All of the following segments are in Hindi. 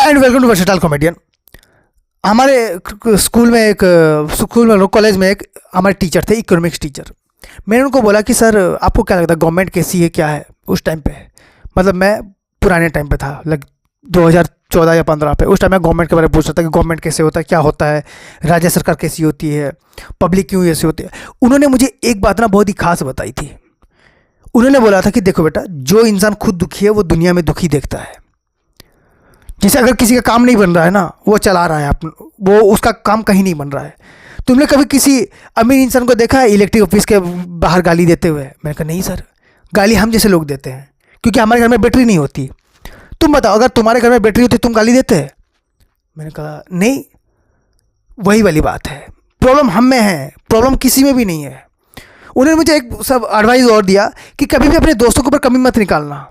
And welcome to versatile comedian. हमारे स्कूल में कॉलेज में एक हमारे टीचर थे, इकोनॉमिक्स टीचर। मैंने उनको बोला कि सर आपको क्या लगता है गवर्नमेंट कैसी है, क्या है उस टाइम पे। मतलब मैं पुराने टाइम पे था, लाइक 2014 या 15 पे। उस टाइम मैं गवर्नमेंट के बारे में पूछ रहा था कि गवर्नमेंट कैसे होता है, क्या होता है, राज्य सरकार कैसी होती है, पब्लिक क्यों ऐसी होती है। उन्होंने मुझे एक बात ना बहुत ही खास बताई थी। उन्होंने बोला था कि देखो बेटा, जो इंसान खुद दुखी है वो दुनिया में दुखी देखता है। जैसे अगर किसी का काम नहीं बन रहा है ना, वो चला रहा है वो उसका काम कहीं नहीं बन रहा है। तुमने कभी किसी अमीर इंसान को देखा है इलेक्ट्रिक ऑफिस के बाहर गाली देते हुए? मैंने कहा नहीं सर, गाली हम जैसे लोग देते हैं क्योंकि हमारे घर में बैटरी नहीं होती। तुम बताओ, अगर तुम्हारे घर में बैटरी होती तुम गाली देते? मैंने कहा नहीं, वही वाली बात है। प्रॉब्लम हम में है, प्रॉब्लम किसी में भी नहीं है। उन्होंने मुझे एक सब एडवाइस और दिया कि कभी भी अपने दोस्तों के ऊपर कमी मत निकालना,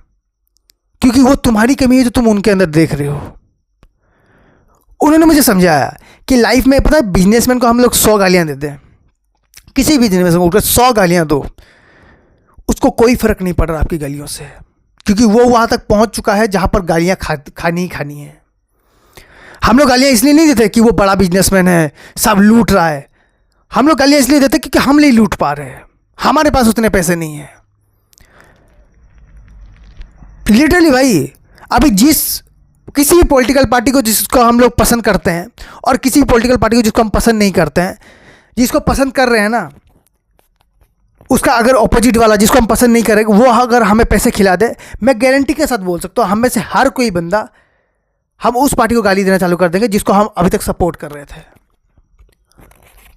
क्योंकि वो तुम्हारी कमी है जो तुम उनके अंदर देख रहे हो। उन्होंने मुझे समझाया कि लाइफ में पता है, बिजनेसमैन को हम लोग 100 गालियां देते हैं। किसी बिजनेसमैन को 100 गालियां दो, उसको कोई फर्क नहीं पड़ रहा आपकी गालियों से, क्योंकि वो वहां तक पहुंच चुका है जहां पर गालियां खानी ही खानी है। हम लोग गालियां इसलिए नहीं देते कि वो बड़ा बिजनेसमैन है, सब लूट रहा है। हम लोग गालियां इसलिए देते क्योंकि हम नहीं लूट पा रहे हैं, हमारे पास उतने पैसे नहीं है। लिटरली भाई, अभी किसी भी पॉलिटिकल पार्टी को जिसको हम लोग पसंद करते हैं और किसी भी पॉलिटिकल पार्टी को जिसको हम पसंद नहीं करते हैं, जिसको पसंद कर रहे हैं ना, उसका अगर ऑपोजिट वाला जिसको हम पसंद नहीं करेंगे वो अगर हमें पैसे खिला दे, मैं गारंटी के साथ बोल सकता हूँ हम में से हर कोई बंदा, हम उस पार्टी को गाली देना चालू कर देंगे जिसको हम अभी तक सपोर्ट कर रहे थे।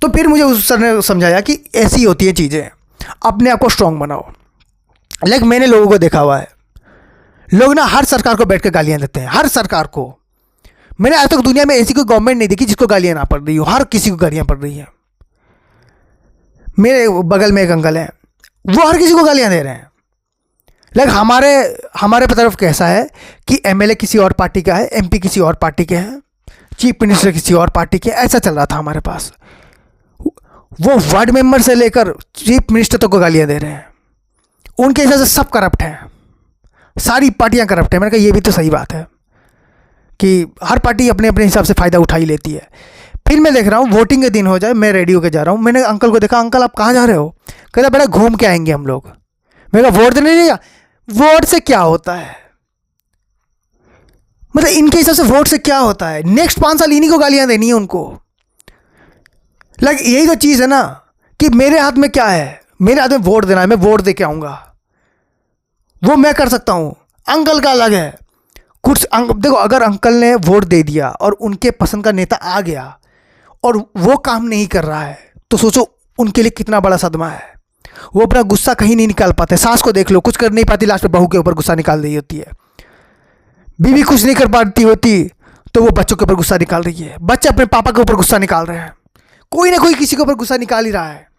तो फिर मुझे उस सर ने समझाया कि ऐसी होती है चीज़ें, अपने आप को स्ट्रांग बनाओ। लाइक मैंने लोगों को देखा हुआ है, लोग ना हर सरकार को बैठ कर गालियां देते हैं, हर सरकार को। मैंने आज तक दुनिया में ऐसी कोई गवर्नमेंट नहीं देखी जिसको गालियां ना पड़ रही हो, हर किसी को गालियां पड़ रही हैं। मेरे बगल में एक अंकल हैं, वो हर किसी को गालियां दे रहे हैं। लाइक हमारे तरफ कैसा है कि एमएलए किसी और पार्टी का है, एमपी किसी और पार्टी के हैं, चीफ मिनिस्टर किसी और पार्टी के, ऐसा चल रहा था हमारे पास। वो वार्ड मेंबर से लेकर चीफ मिनिस्टर तक को गालियां दे रहे हैं। उनके हिसाब से सब करप्ट हैं, सारी पार्टियां करप्ट है। मैंने कहा ये भी तो सही बात है कि हर पार्टी अपने अपने हिसाब से फ़ायदा उठा ही लेती है। फिर मैं देख रहा हूँ वोटिंग के दिन हो जाए, मैं रेडी होकर जा रहा हूँ। मैंने अंकल को देखा, अंकल आप कहाँ जा रहे हो? कहता बेटा घूम के आएंगे हम लोग। मैंने कहा वोट देने नहीं गया? वोट से क्या होता है? मतलब इनके हिसाब से वोट से क्या होता है? नेक्स्ट 5 साल इन्हीं को गालियाँ देनी है उनको। लाइक यही तो चीज़ है ना कि मेरे हाथ में क्या है, मेरे हाथ में वोट देना है, मैं वोट दे के आऊँगा, वो मैं कर सकता हूँ। अंकल का अलग है कुछ। देखो, अगर अंकल ने वोट दे दिया और उनके पसंद का नेता आ गया और वो काम नहीं कर रहा है, तो सोचो उनके लिए कितना बड़ा सदमा है। वो अपना गुस्सा कहीं नहीं निकाल पाते। सास को देख लो, कुछ कर नहीं पाती, लास्ट में बहू के ऊपर गुस्सा निकाल रही होती है। बीवी कुछ नहीं कर पाती होती तो वो बच्चों के ऊपर गुस्सा निकाल रही है। बच्चे अपने पापा के ऊपर गुस्सा निकाल रहे हैं। कोई ना कोई किसी के ऊपर गुस्सा निकाल ही रहा है।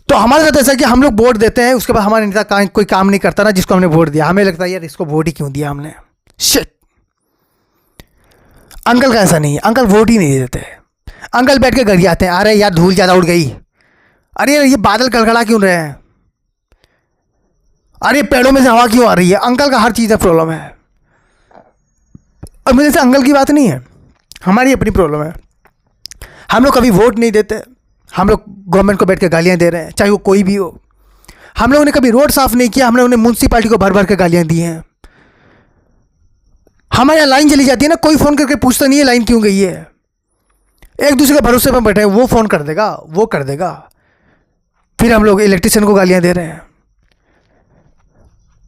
तो हमारे साथ ऐसा कि हम लोग वोट देते हैं, उसके बाद हमारे नेता कोई काम नहीं करता ना जिसको हमने वोट दिया, हमें लगता है यार इसको वोट ही क्यों दिया हमने, शिट। अंकल का ऐसा नहीं है, अंकल वोट ही नहीं देते। अंकल बैठ के घर जाते हैं, अरे यार धूल ज़्यादा उड़ गई, अरे ये बादल कड़कड़ा क्यों रहे हैं, अरे पेड़ों में से हवा क्यों आ रही है। अंकल का हर चीज़ में प्रॉब्लम है। और मुझे से अंकल की बात नहीं है, हमारी अपनी प्रॉब्लम है। हम लोग कभी वोट नहीं देते, हम लोग गवर्नमेंट को बैठ के गालियाँ दे रहे हैं, चाहे वो कोई भी हो। हम लोगों ने कभी रोड साफ नहीं किया, हम लोगों ने म्यूनसिपालिटी को भर भर के गालियाँ दी हैं। हमारे यहाँ लाइन चली जाती है ना, कोई फ़ोन करके पूछता नहीं है लाइन क्यों गई है। एक दूसरे के भरोसे पर बैठे हैं, वो फ़ोन कर देगा, वो कर देगा। फिर हम लोग इलेक्ट्रिशियन को गालियाँ दे रहे हैं।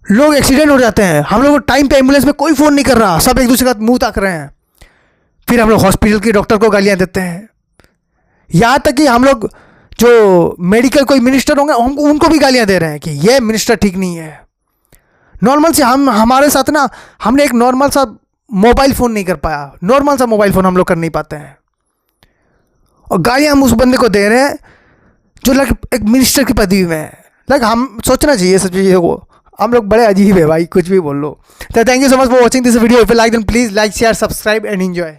लोग एक्सीडेंट हो जाते हैं, हम लोग टाइम पे एम्बुलेंस में कोई फ़ोन नहीं कर रहा, सब एक दूसरे का मुँह ताक रहे हैं। फिर हम लोग हॉस्पिटल के डॉक्टर को गालियाँ देते हैं। यहाँ तक कि हम लोग जो मेडिकल कोई मिनिस्टर होंगे उनको भी गालियाँ दे रहे हैं कि ये मिनिस्टर ठीक नहीं है। नॉर्मल से हमारे साथ ना, हमने एक नॉर्मल सा मोबाइल फ़ोन नहीं कर पाया, नॉर्मल सा मोबाइल फ़ोन हम लोग कर नहीं पाते हैं, और गालियाँ हम उस बंदे को दे रहे हैं जो लाइक एक मिनिस्टर की पदवी में है। लाइक हम सोचना चाहिए सब चीज़ों को। हम लोग बड़े अजीब है भाई, कुछ भी बोल लो। तो thank you so much for watching this video. If you like then please like share subscribe and enjoy.